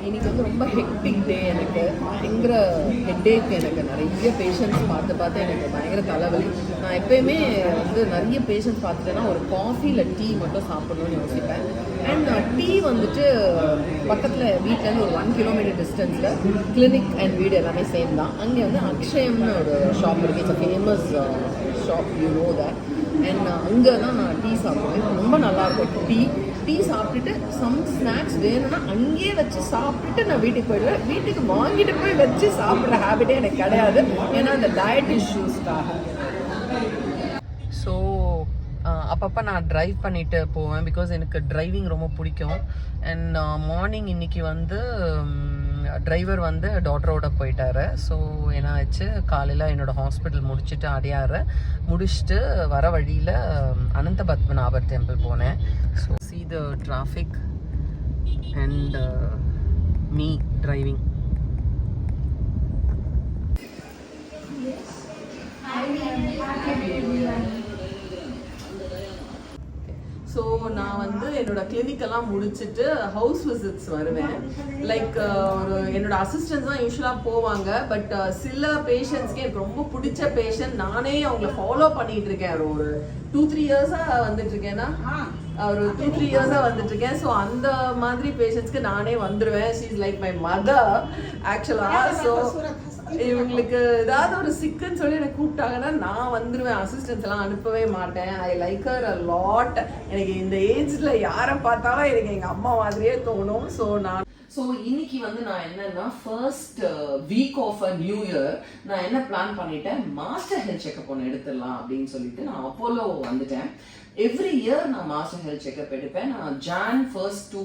இன்னைக்கு வந்து ரொம்ப ஹெக்டிக் டே. எனக்கு பயங்கர ஹெட்டேக். எனக்கு நிறைய பேஷண்ட்ஸ் பார்த்து எனக்கு பயங்கர தலைவலி. நான் எப்பயுமே வந்து நிறைய பேஷண்ட்ஸ் பார்த்துட்டேன்னா ஒரு காஃபி இல்லை டீ மட்டும் சாப்பிடணும்னு யோசிப்பேன். அண்ட் டீ வந்துட்டு பக்கத்தில் வீட்டிலேருந்து ஒரு 1 கிலோமீட்டர் டிஸ்டன்ஸில் கிளினிக் அண்ட் வீடு எல்லாமே சேம் தான். அங்கே வந்து அக்ஷயம்னு ஒரு ஷாப் இருக்குது. It's a famous shop, you know that. And அங்கே தான் நான் டீ சாப்பிடுவேன். ரொம்ப நல்லாயிருக்கும். டீ சாப்பிட்டுட்டு சம் ஸ்நாக்ஸ் வேணும்னா அங்கேயே வச்சு சாப்பிட்டுட்டு நான் வீட்டுக்கு போயிடுவேன். வீட்டுக்கு வாங்கிட்டு போய் வச்சு சாப்பிட்ற ஹேபிட்டே எனக்கு கிடையாது, ஏன்னா அந்த டயட் இஷ்யூஸ்க்காக. ஸோ அப்பப்போ நான் ட்ரைவ் பண்ணிட்டு போவேன், பிகாஸ் எனக்கு டிரைவிங் ரொம்ப பிடிக்கும். அண்ட் மார்னிங் இன்னைக்கு வந்து டிரைவர் வந்து டாக்டரோட போயிட்டாரு. ஸோ என்ன ஆச்சு, காலையில் என்னோடய ஹாஸ்பிட்டல் முடிச்சுட்டு அடையாறு முடிச்சுட்டு வர வழியில் அனந்த பத்மநாபர் டெம்பிள் போனேன். So see the traffic and me driving. So நான் வந்து என்னோட கிளினிக்கெல்லாம் முடிச்சுட்டு ஹவுஸ் விசிட்ஸ் வருவேன். லைக் ஒரு என்னோட அசிஸ்டன்ஸ் தான் யூஸ்வலாக போவாங்க. பட் சில பேஷண்ட்ஸ்க்கு எனக்கு ரொம்ப பிடிச்ச பேஷண்ட், நானே அவங்கள ஃபாலோ பண்ணிட்டு இருக்கேன். ஒரு 2-3 இயர்ஸாக வந்துட்டு இருக்கேன்னா ஒரு 2-3 இயர்ஸாக வந்துட்டு இருக்கேன். ஸோ அந்த மாதிரி பேஷண்ட்ஸ்க்கு நானே வந்துடுவேன். She is like my mother ஆக்சுவலாக. ஸோ இவங்களுக்கு ஏதாவது ஒரு சிக்குன்னு சொல்லி எனக்கு கூப்பிட்டாங்கன்னா நான் வந்துடுவேன். அசிஸ்டன்ஸ் எல்லாம் அனுப்பவே மாட்டேன். I like her a lot. எனக்கு இந்த ஏஜ்ல யாரை பார்த்தாலும் எனக்கு எங்கள் அம்மா மாதிரியே தோணும். ஸோ இன்னைக்கு வந்து நான் என்னன்னா, first week of a new year நான் என்ன பிளான் பண்ணிட்டேன், மாஸ்டர் ஹெல்த் செக்அப் ஒன்று எடுத்துடலாம் அப்படின்னு சொல்லிட்டு நான் அப்போலோ வந்துட்டேன். எவ்ரி இயர் நான் மாஸ்டர் ஹெல்த் செக்அப் எடுப்பேன். நான் ஜான் ஃபர்ஸ்ட்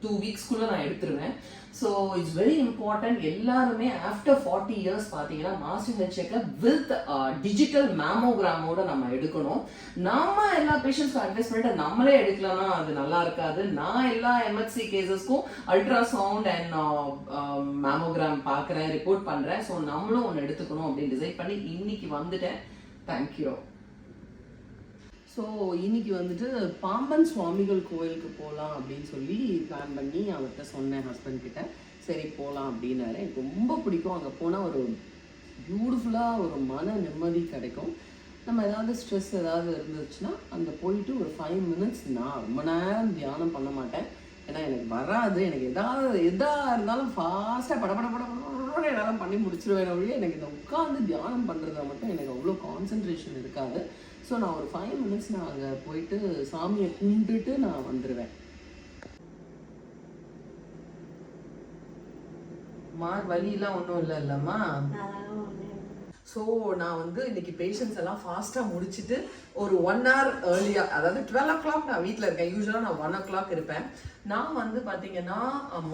2 வீக்ஸ்க்குள்ள நான் எடுத்துருவேன். So it's very important. எல்லாருமே ஆஃப்டர் 40 இயர்ஸ் பார்த்தீங்கன்னா master health checkup with digital மேமோகிராமோட நம்ம எடுக்கணும். நம்ம எல்லா பேஷண்ட்ஸ்க்கும் அட்வைஸ் பண்ணிட்டு நம்மளே எடுக்கலன்னா அது நல்லா இருக்காது. நான் எல்லா எம்ஹெச்சி கேசஸ்க்கும் அல்ட்ராசவுண்ட் அண்ட் மேமோகிராம் பார்க்குறேன், ரிப்போர்ட் பண்ணுறேன். ஸோ நம்மளும் ஒன்று எடுத்துக்கணும் அப்படின்னு டிசைட் பண்ணி இன்னைக்கு வந்துட்டேன். தேங்க்யூ. ஸோ இன்னைக்கு வந்துட்டு பாம்பன் சுவாமிகள் கோயிலுக்கு போகலாம் அப்படின்னு சொல்லி பிளான் பண்ணி அவர்கிட்ட சொன்னேன், ஹஸ்பண்ட் கிட்ட. சரி போகலாம் அப்படின்னாரு. எனக்கு ரொம்ப பிடிக்கும். அங்கே போனால் ஒரு பியூட்டிஃபுல்லாக ஒரு மன நிம்மதி கிடைக்கும். நம்ம ஏதாவது ஸ்ட்ரெஸ் ஏதாவது இருந்துச்சுன்னா அங்கே போயிட்டு ஒரு 5 மினிட்ஸ், நான் ரொம்ப நேரம் தியானம் பண்ண மாட்டேன், ஏன்னா எனக்கு வராது. எனக்கு எதாக இருந்தாலும் ஃபாஸ்ட்டாக படப்பட எல்லாம் பண்ணி முடிச்சிருவேன் ஒழிய எனக்கு இந்த உட்காந்து தியானம் பண்ணுறத மட்டும் எனக்கு அவ்வளோ கான்சன்ட்ரேஷன் இருக்காது. ஸோ நான் ஒரு 5 மினிட்ஸ் நான் அங்கே போயிட்டு சாமியை கும்பிட்டுட்டு நான் வந்துடுவேன். வலியெல்லாம் ஒன்றும் இல்லைல்லம்மா. ஸோ நான் வந்து இன்னைக்கு பேஷண்ட்ஸ் எல்லாம் ஃபாஸ்ட்டாக முடிச்சுட்டு ஒரு 1 hour ஏர்லியாக, அதாவது 12 o'clock நான் வீட்டில் இருக்கேன். யூஸ்வலாக நான் 1 o'clock இருப்பேன். நான் வந்து பார்த்தீங்கன்னா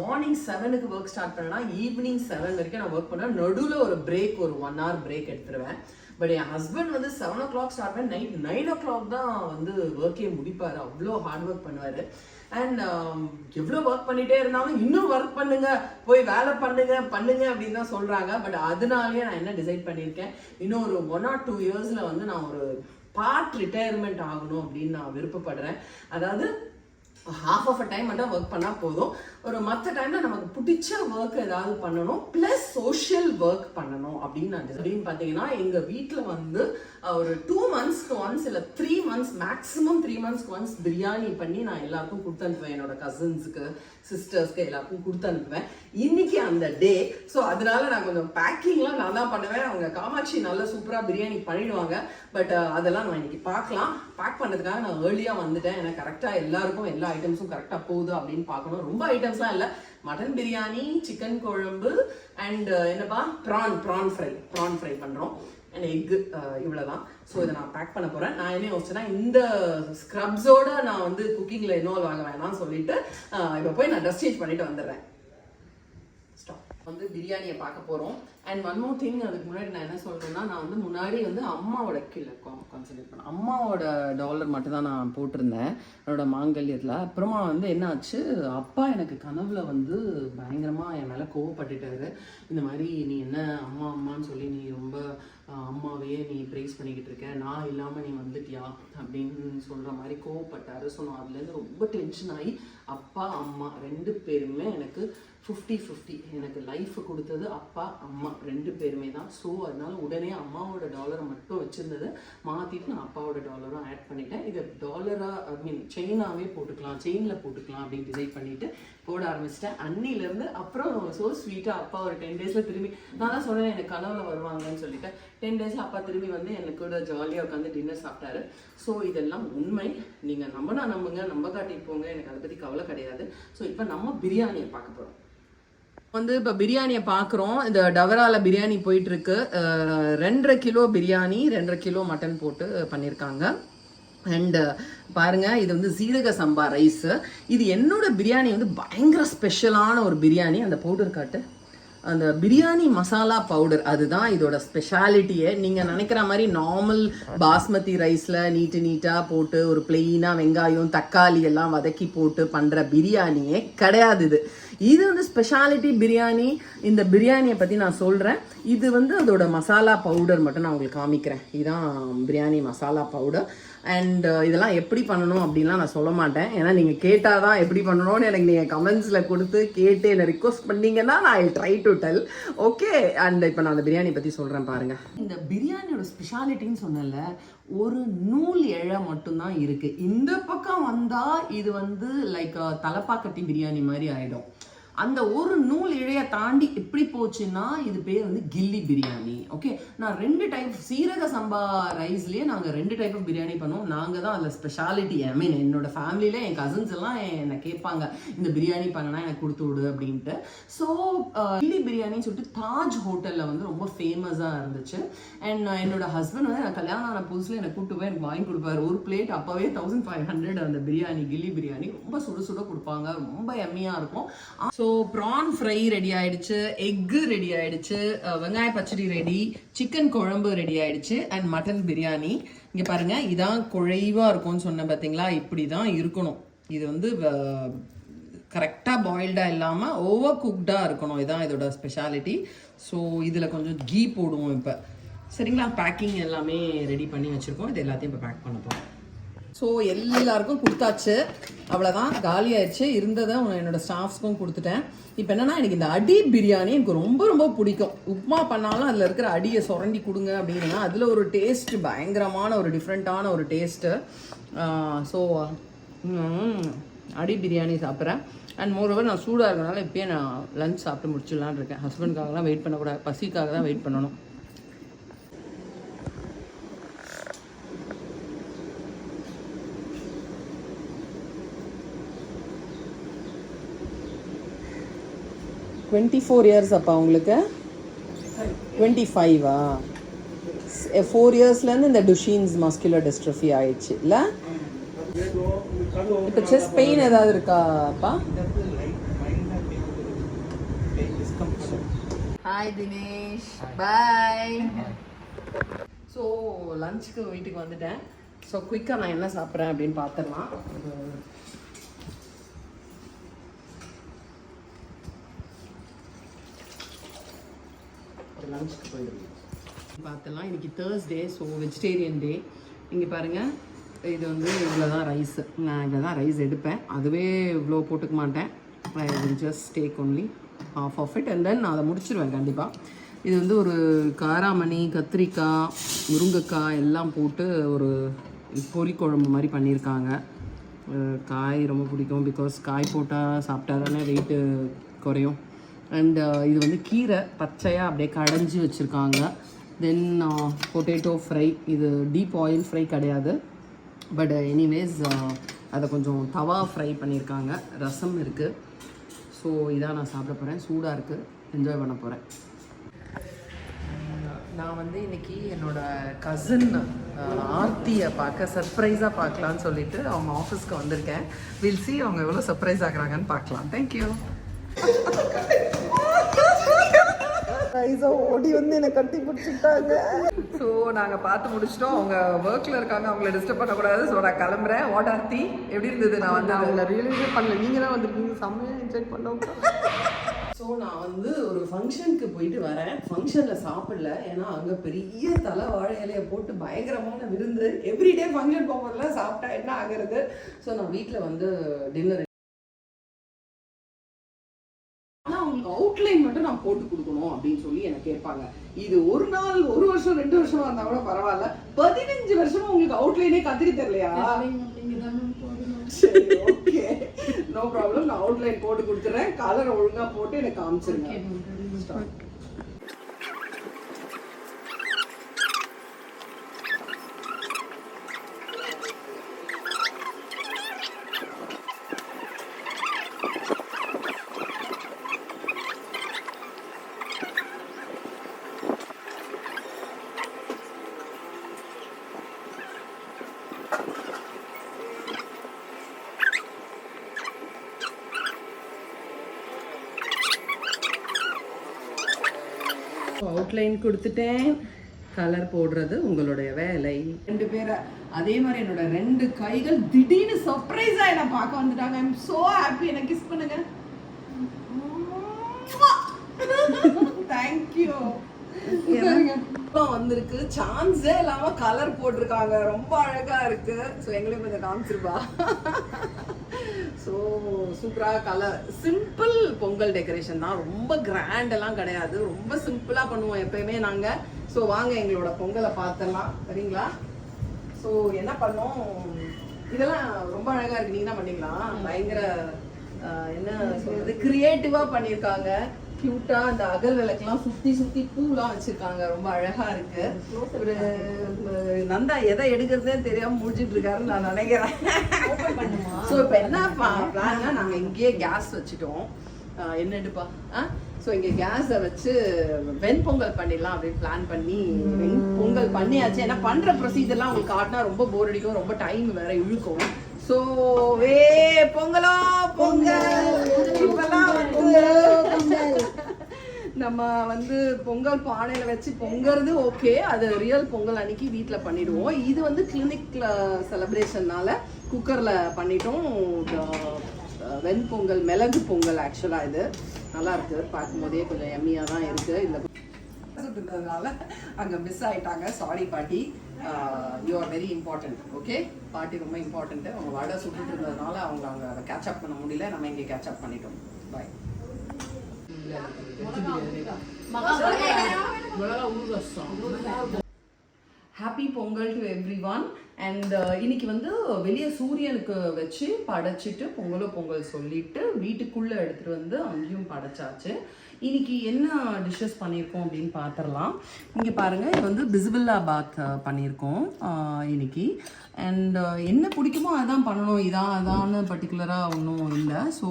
மார்னிங் 7க்கு ஒர்க் ஸ்டார்ட் பண்ணேன்னா ஈவினிங் 7 வரைக்கும் நான் ஒர்க் பண்ணுவேன். நடுவில் ஒரு பிரேக், ஒரு 1 hour பிரேக் எடுத்துருவேன். பட் என் ஹஸ்பண்ட் வந்து 7 o'clock ஸ்டார்ட் பண்ணி நைட் 9 o'clock தான் வந்து ஒர்க்கே முடிப்பார். அவ்வளோ ஹார்ட் ஒர்க் பண்ணுவார். அண்ட் எவ்வளோ ஒர்க் பண்ணிகிட்டே இருந்தாலும் இன்னும் ஒர்க் பண்ணுங்க, போய் வேலை பண்ணுங்க அப்படின்னு தான் சொல்கிறாங்க. பட் அதனாலேயே நான் என்ன டிசைட் பண்ணியிருக்கேன், இன்னும் ஒரு 1 or 2 இயர்ஸில் வந்து நான் ஒரு பார்ட் ரிட்டையர்மெண்ட் ஆகணும் அப்படின்னு நான் விருப்பப்படுறேன். அதாவது half of a time மட்டும் ஒர்க் பண்ணால் போதும். ஒரு மற்ற டைமில் நமக்கு பிடிச்ச ஒர்க் ஏதாவது பண்ணணும், ப்ளஸ் சோஷியல் ஒர்க் பண்ணணும் அப்படின்னு நான் அப்படின்னு பார்த்தீங்கன்னா எங்கள் வீட்டில் வந்து ஒரு 2 monthsக்கு ஒன்ஸ் இல்லை 3 months மேக்ஸிமம் 3 monthsக்கு ஒன்ஸ் பிரியாணி பண்ணி நான் எல்லாருக்கும் கொடுத்து அனுப்புவேன். என்னோட கசின்ஸுக்கு, சிஸ்டர்ஸ்க்கு எல்லாருக்கும் கொடுத்து அனுப்புவேன். இன்னைக்கு அந்த டே. ஸோ அதனால நான் கொஞ்சம் பேக்கிங்லாம் நான் தான் பண்ணுவேன். அவங்க காமாட்சி நல்லா சூப்பராக பிரியாணி பண்ணிடுவாங்க. பட் அதெல்லாம் நான் இன்னைக்கு பார்க்கலாம். பேக் பண்ணுறதுக்காக நான் ஏர்லியாக வந்துட்டேன். ஏன்னா கரெக்டாக எல்லாருக்கும் எல்லா ஐட்டம்ஸும் கரெக்டாக போகுது அப்படின்னு பார்க்கணும். ரொம்ப ஐட்டம்ஸ்லாம் இல்லை, மட்டன் பிரியாணி, சிக்கன் குழம்பு அண்ட் என்னப்பா ப்ரான் ஃப்ரை பண்ணுறோம் அண்ட் எக்கு, இவ்வளோதான். ஸோ இதை நான் பேக் பண்ண போகிறேன். நான் என்ன யோசிச்சேன்னா, இந்த ஸ்க்ரப்ஸோட நான் வந்து குக்கிங்கில் இன்வால்வ் ஆக வேணாம்னு சொல்லிட்டு இப்போ போய் நான் ட்ரெஸ் சேஞ்ச் பண்ணிட்டு வந்துடுறேன். வந்து பிரியாணியை பார்க்க போகிறோம். அண்ட் ஒன் மோர் திங், அதுக்கு முன்னாடி நான் என்ன சொல்கிறேன்னா, நான் வந்து முன்னாடி வந்து அம்மாவோட கீழே கான்சன்ட்ரேட் பண்ணேன். அம்மாவோட டாலர் மட்டும் தான் நான் போட்டிருந்தேன் என்னோட மாங்கல்யத்தில். அப்புறமா வந்து என்ன ஆச்சு, அப்பா எனக்கு கனவுல வந்து பயங்கரமாக என் மேலே கோவப்பட்டுட்டாரு. இந்த மாதிரி நீ என்ன அம்மான்னு சொல்லி நீ ரொம்ப அம்மாவையே நீ ப்ரைஸ் பண்ணிக்கிட்டு இருக்க, நான் இல்லாமல் நீ வந்துட்டியா அப்படின்னு சொல்கிற மாதிரி கோவப்பட்டாரு. ஸோ நான் அதுலேருந்து ரொம்ப டென்ஷன் ஆகி அப்பா அம்மா 2 பேருமே எனக்கு 50-50. எனக்கு லைஃப் கொடுத்தது அப்பா அம்மா 2 பேருமே தான். ஸோ அதனால உடனே அம்மாவோட டாலரை மட்டும் வச்சுருந்தது மாற்றிட்டு நான் அப்பாவோட டாலரும் ஆட் பண்ணிட்டேன். இதை டாலராக செயினாகவே போட்டுக்கலாம், செயினில் போட்டுக்கலாம் அப்படின்னு டிசைட் பண்ணிவிட்டு போட ஆரம்பிச்சிட்டேன். அன்னிலேருந்து அப்புறம் ஸோ ஸ்வீட்டாக அப்பா ஒரு 10 டேஸில் திரும்பி, நான் தான் சொன்னேன் எனக்கு கனவுல வருவாங்கன்னு சொல்லிட்டு, 10 டேஸில் அப்பா திரும்பி வந்து எனக்கு கூட ஜாலியாக உட்காந்து டின்னர் சாப்பிட்டாரு. ஸோ இதெல்லாம் உண்மை. நீங்கள் நம்புங்க, நம்ப காட்டிட்டு போங்க, எனக்கு அதை பற்றி கவலை கிடையாது. ஸோ இப்போ நம்ம பிரியாணியை பார்க்க போகிறோம். இப்போ பிரியாணியை பார்க்குறோம். இந்த டவரால பிரியாணி போயிட்டுருக்கு. 2.5 கிலோ பிரியாணி, 2.5 கிலோ மட்டன் போட்டு பண்ணியிருக்காங்க. அண்டு பாருங்கள், இது வந்து சீரக சம்பா ரைஸு. இது என்னோட பிரியாணி வந்து பயங்கர ஸ்பெஷலான ஒரு பிரியாணி. அந்த பவுடர் காட்டு, அந்த பிரியாணி மசாலா பவுடர், அதுதான் இதோட ஸ்பெஷாலிட்டியே. நீங்கள் நினைக்கிற மாதிரி நார்மல் பாஸ்மதி ரைஸில் நீட்டாக போட்டு ஒரு பிளெயினாக வெங்காயம் தக்காளி எல்லாம் வதக்கி போட்டு பண்ணுற பிரியாணியே கிடையாது. இது வந்து ஸ்பெஷாலிட்டி பிரியாணி. இந்த பிரியாணியை பற்றி நான் சொல்கிறேன். இது வந்து அதோட மசாலா பவுடர் மட்டும் நான் உங்களுக்கு காமிக்கிறேன். இதுதான் பிரியாணி மசாலா பவுடர். அண்ட் இதெல்லாம் எப்படி பண்ணணும் அப்படின்லாம் நான் சொல்ல மாட்டேன். ஏன்னா நீங்கள் கேட்டால் தான் எப்படி பண்ணணும்னு எனக்கு நீங்கள் கமெண்ட்ஸில் கொடுத்து கேட்டு என்னை ரிக்வஸ்ட் பண்ணிங்கன்னா நான் I try to tell. Okay, and இப்போ நான் அந்த பிரியாணி பற்றி சொல்கிறேன் பாருங்கள். இந்த பிரியாணியோட ஸ்பெஷாலிட்டின்னு சொன்னல, ஒரு நூல் இழை மட்டும்தான் இருக்குது. இந்த பக்கம் வந்தால் இது வந்து லைக் தலப்பாக்கட்டி பிரியாணி மாதிரி ஆகிடும். அந்த ஒரு நூல் இழையை தாண்டி எப்படி போச்சுன்னா இது பேர் வந்து கில்லி பிரியாணி. ஓகே, நான் 2 டைப் சீரக சம்பா ரைஸ்லேயே நாங்கள் 2 டைப் ஆஃப் பிரியாணி பண்ணுவோம். நாங்கள் தான் அதில் ஸ்பெஷாலிட்டி. ஐ மீன் என்னோட ஃபேமிலியில் என் கசின்ஸ் எல்லாம் என்னை கேட்பாங்க, இந்த பிரியாணி பண்ணனா எனக்கு கொடுத்து விடு அப்படின்ட்டு. ஸோ கில்லி பிரியாணின்னு சொல்லிட்டு தாஜ் ஹோட்டலில் வந்து ரொம்ப ஃபேமஸாக இருந்துச்சு. அண்ட் என்னோட ஹஸ்பண்ட் வந்து நான் கல்யாணம் ஆன புதுசில் என்னை கூப்பிட்டு போய் எனக்கு வாங்கி கொடுப்பாரு. ஒரு பிளேட் அப்போவே 1500 அந்த பிரியாணி, கில்லி பிரியாணி ரொம்ப சுட கொடுப்பாங்க, ரொம்ப எம்மியாக இருக்கும். ஸோ ப்ரான் ஃப்ரை ரெடி ஆயிடுச்சு, எக்கு ரெடி ஆயிடுச்சு, வெங்காய பச்சடி ரெடி, சிக்கன் குழம்பு ரெடி ஆயிடுச்சு, அண்ட் மட்டன் பிரியாணி. இங்கே பாருங்க, இதான் குழைவாக இருக்கும்னு சொன்னேன் பார்த்தீங்களா, இப்படி தான் இருக்கணும். இது வந்து கரெக்டாக பாயில்டாக இல்லாமல் ஓவர் குக்டாக இருக்கணும். இதுதான் இதோட ஸ்பெஷாலிட்டி. ஸோ இதில் கொஞ்சம் கீ போடுவோம் இப்போ. சரிங்களா, பேக்கிங் எல்லாமே ரெடி பண்ணி வச்சுருக்கோம். இது எல்லாத்தையும் இப்போ பேக் பண்ண போகிறோம். ஸோ எல்லாருக்கும் கொடுத்தாச்சு, அவ்வளோதான், காலி ஆயிடுச்சு. இருந்ததை என்னோடய ஸ்டாஃப்ஸ்க்கும் கொடுத்துட்டேன். இப்போ என்னென்னா, எனக்கு இந்த அடி பிரியாணி எனக்கு ரொம்ப பிடிக்கும். உப்மா பண்ணாலும் அதில் இருக்கிற அடியை சுரண்டி கொடுங்க அப்படின்னா அதில் ஒரு டேஸ்ட்டு, பயங்கரமான ஒரு டிஃப்ரெண்ட்டான ஒரு டேஸ்ட்டு. ஸோ அடி பிரியாணி சாப்பிட்றேன். அண்ட் மோரோவர் நான் சூடாக இருக்கிறனால இப்போயே நான் லஞ்ச் சாப்பிட்டு முடிச்சிடலான்னு இருக்கேன். ஹஸ்பண்டுக்காகலாம் வெயிட் பண்ணக்கூடாது, பசிக்காக தான் வெயிட் பண்ணணும். $24 years அப்பா உங்களுக்கு? 25ஆ? 4 yearsலேருந்து இந்த டுஷீன்ஸ் மஸ்குலர் டிஸ்ட்ரோஃபி ஆயிடுச்சு இல்லை? இப்போ செஸ்ட் பெயின் ஏதாவது இருக்காப்பா? ஹாய் தினேஷ், பாய். ஸோ லஞ்சுக்கு வீட்டுக்கு வந்துட்டேன். ஸோ குயிக்காக நான் என்ன சாப்பிட்றேன் அப்படின்னு பார்த்துடலாம். லஞ்சுக்கு போயிடுவோம் பார்த்துலாம். இன்றைக்கி தேர்ஸ்டே, ஸோ வெஜிடேரியன் டே. இங்கே பாருங்கள், இது வந்து இவ்வளோ தான் ரைஸு. நான் இவ்வளோ தான் ரைஸ் எடுப்பேன், அதுவே இவ்வளோ போட்டுக்க மாட்டேன். I will just take only half of it and then நான் அதை முடிச்சிடுவேன் கண்டிப்பாக. இது வந்து ஒரு காராமணி, கத்திரிக்காய், முருங்கைக்காய் எல்லாம் போட்டு ஒரு பொரி குழம்பு மாதிரி பண்ணியிருக்காங்க. காய் ரொம்ப பிடிக்கும், பிகாஸ் காய் போட்டால் சாப்பிட்டா தானே வெயிட்டு குறையும். அண்ட் இது வந்து கீரை பச்சையாக அப்படியே கடைஞ்சி வச்சுருக்காங்க. தென் பொட்டேட்டோ ஃப்ரை. இது டீப் ஆயில் ஃப்ரை கிடையாது, பட் எனிவேஸ் அதை கொஞ்சம் தவா ஃப்ரை பண்ணியிருக்காங்க. ரசம் இருக்குது. ஸோ இதான் நான் சாப்பிட போகிறேன். சூடாக இருக்குது, என்ஜாய் பண்ண போகிறேன். நான் வந்து இன்றைக்கி என்னோடய கசின் ஆர்த்தியை பார்க்க சர்ப்ரைஸாக பார்க்கலான்னு சொல்லிட்டு அவங்க ஆஃபீஸ்க்கு வந்திருக்கேன். வில் சி அவங்க எவ்வளோ சர்ப்ரைஸ் ஆகுறாங்கன்னு பார்க்கலாம். தேங்க்யூ. ஓடி வந்து என்னை கட்டி பிடிச்சிட்டாங்க. ஸோ நாங்கள் பார்த்து முடிச்சிட்டோம். அவங்க ஒர்க்கில் இருக்காங்க, அவங்கள டிஸ்டர்ப் பண்ணக்கூடாது. ஸோ நான் கிளம்புறேன். வாட் ஆர்த்தி, எப்படி இருந்தது? நான் வந்து அவங்கள ரியலைஸே பண்ணல, நீங்கள் தான் வந்துருக்கீங்க, செம்மையாக என்ஜாய் பண்ணோம். ஸோ நான் வந்து ஒரு ஃபங்க்ஷனுக்கு போயிட்டு வரேன். ஃபங்க்ஷனில் சாப்பிடல, ஏன்னா அங்கே பெரிய தலை வாழை இலையை போட்டு பயங்கரமான விருந்து. எவ்ரிடே ஃபங்க்ஷன் போகும்போதெல்லாம் சாப்பிட்டா என்ன ஆகுறது? ஸோ நான் வீட்டில் வந்து டின்னர் அவுட்லைன் மட்டும் நான் போட்டு கொடுக்கணும் அப்படின்னு சொல்லி எனக்கு கேட்பாங்க. இது ஒரு நாள் 1 வருஷம் 2 வருஷமா இருந்தா கூட பரவாயில்ல, 15 வருஷமா உங்களுக்கு அவுட்லைனே கத்துக்க தெரியலையா? சரி, ஓகே, நோ ப்ராப்ளம். நான் அவுட்லைன் போட்டு கொடுத்துறேன். கலர் ஒழுங்கா போட்டு எனக்கு காமிச்சிருங்க. அவுட்லைன் கொடுத்துட்டேன். கலர் போடுறது உங்களுடைய வேலை. 2 பேரை அதே மாதிரி என்னோட 2 கைகள் திடீர்னு சர்ப்ரைஸா என்ன பார்க்க வந்துட்டாங்க. I'm so happy. என்ன கிஸ் பண்ணுங்க. தேங்க்யூ. வந்திருக்கு, சான்ஸே இல்லாம கலர் போட்டிருக்காங்க, ரொம்ப அழகா இருக்கு. ஸோ எங்களையும் கொஞ்சம் காமிச்சிருப்பா. ஸோ சூப்பராக கலர். சிம்பிள் பொங்கல் டெக்கரேஷன் தான், ரொம்ப கிராண்ட் எல்லாம் கிடையாது, ரொம்ப சிம்பிளா பண்ணுவோம் எப்பயுமே நாங்க. ஸோ வாங்க எங்களோட பொங்கலை பார்த்தலாம், சரிங்களா? ஸோ என்ன பண்ணோம், இதெல்லாம் ரொம்ப அழகா இருக்கு. நீங்க என்ன பண்ணீங்களா? பயங்கர என்ன சொல்றது, கிரியேட்டிவா பண்ணியிருக்காங்க. கியூட்டா அந்த அகல் விளக்கெல்லாம் சுத்தி சுத்தி பூலாம் வச்சிருக்காங்க, ரொம்ப அழகா இருக்கு. ஒரு நந்தா எதை எடுக்கிறதே தெரியாம முடிச்சிட்டு இருக்காருன்னு நான் நினைக்கிறேன். ஸோ இப்போ என்ன பிளான்னா, நாங்க இங்கேயே கேஸ் வச்சுட்டோம். என்ன எடுப்பா? ஸோ இங்கே கேஸை வச்சு வெண்பொங்கல் பண்ணிடலாம் அப்படின்னு பிளான் பண்ணி வெண்பொங்கல் பண்ணியாச்சு. ஏன்னா பண்ற ப்ரொசீஜர்லாம் உங்களுக்கு காட்டினா ரொம்ப போர் அடிக்கும், ரொம்ப டைம் வேற இழுக்கும். ஸோ பொங்கலோ பொங்கல். இப்பெல்லாம் நம்ம வந்து பொங்கல் பானையில வச்சு பொங்கறது ஓகே, அது ரியல் பொங்கல் அன்னைக்கு வீட்டில் பண்ணிடுவோம். இது வந்து கிளினிக்ல செலிப்ரேஷன்னால குக்கர்ல பண்ணிட்டோம். வெண்பொங்கல், மிளகு பொங்கல். ஆக்சுவலா இது நல்லா இருக்கு, பார்க்கும் போதே கொஞ்சம் எம்மியா தான் இருக்கு. இந்த சுட்டுறதுனால அங்க மிஸ் ஆயிட்டாங்க, சாரி பாட்டி. You are very important. Okay, பாட்டி ரொம்ப இம்பார்ட்டன்ட். அவங்க வடை சுட்டுட்டு இருந்ததுனால அவங்க அதை கேட்சப் பண்ண முடியல, நம்ம இங்கே கேட்சப் பண்ணிட்டோம். Bye. Happy Pongal to everyone. And இன்னைக்கு வந்து வெளியே சூரியனுக்கு வச்சு படைச்சிட்டு பொங்கல் சொல்லிட்டு வீட்டுக்குள்ளே எடுத்துகிட்டு வந்து அங்கேயும் படைச்சாச்சு. இன்னைக்கு என்ன டிஷ்ஷஸ் பண்ணியிருக்கோம் அப்படின்னு பார்த்துடலாம். இங்கே பாருங்கள், இது வந்து பிஸ்பில்லா பாத் பண்ணியிருக்கோம் இன்னைக்கு. அண்ட் என்ன பிடிக்குமோ அதான் பண்ணணும், அதான்னு பர்டிகுலராக ஒன்றும் இல்லை. ஸோ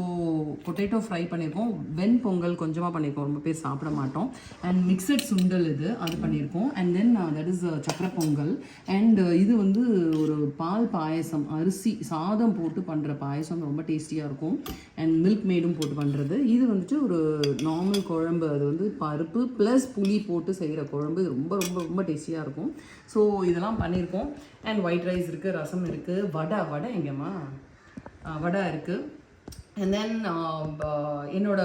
பொட்டேட்டோ ஃப்ரை பண்ணியிருக்கோம், வெண்பொங்கல் கொஞ்சமாக பண்ணியிருக்கோம், ரொம்ப பேர் சாப்பிட மாட்டோம். அண்ட் மிக்சட் சுண்டல் அது பண்ணியிருக்கோம். அண்ட் தென் தட் இஸ் சக்கரை பொங்கல். அண்ட் இது வந்து ஒரு பால் பாயசம், அரிசி சாதம் போட்டு பண்ணுற பாயசம், ரொம்ப டேஸ்டியாக இருக்கும். அண்ட் மில்க் மேடும் போட்டு பண்ணுறது. இது வந்துட்டு ஒரு நார்மல் குழம்பு, அது வந்து பருப்பு ப்ளஸ் புளி போட்டு செய்கிற குழம்பு. ரொம்ப ரொம்ப ரொம்ப டேஸ்டியாக இருக்கும். ஸோ இதெல்லாம் பண்ணியிருக்கோம். அண்ட் ஒயிட் ரைஸ் இருக்குது, ரசம் இருக்குது, வடை எங்கேம்மா வடை இருக்குது. அண்ட் தென் என்னோட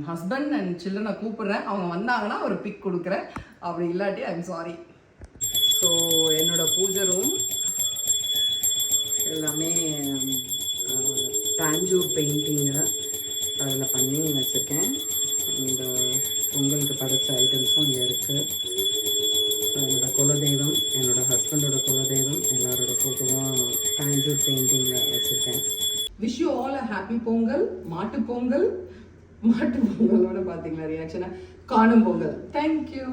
ஹஸ்பண்ட் அண்ட் சில்ட்ரனை கூப்பிட்றேன், அவங்க வந்தாங்கன்னா ஒரு பிக் கொடுக்குறேன், அப்படி இல்லாட்டி ஐம் சாரி. ஸோ என்னோட பூஜை ரூம் எல்லாமே டாஞ்சூர் பெயிண்டிங்கு அதில் பண்ணி வச்சுருக்கேன். இந்த பொங்கலுக்கு படைச்ச ஐட்டம்ஸும் இங்கே இருக்குது. ஸோ என்னோடய குலதெய்வம், என்னோடய ஹஸ்பண்டோட குலதெய்வம், எல்லாரோட ஃபோட்டோவும் டாஞ்சூர் பெயிண்டிங்கில் வச்சுருக்கேன். Wish you all a happy Pongal. மாட்டு பொங்கலோட பார்த்தீங்களா ரியாக்ஷனை? காணும் பொங்கல். தேங்க்யூ.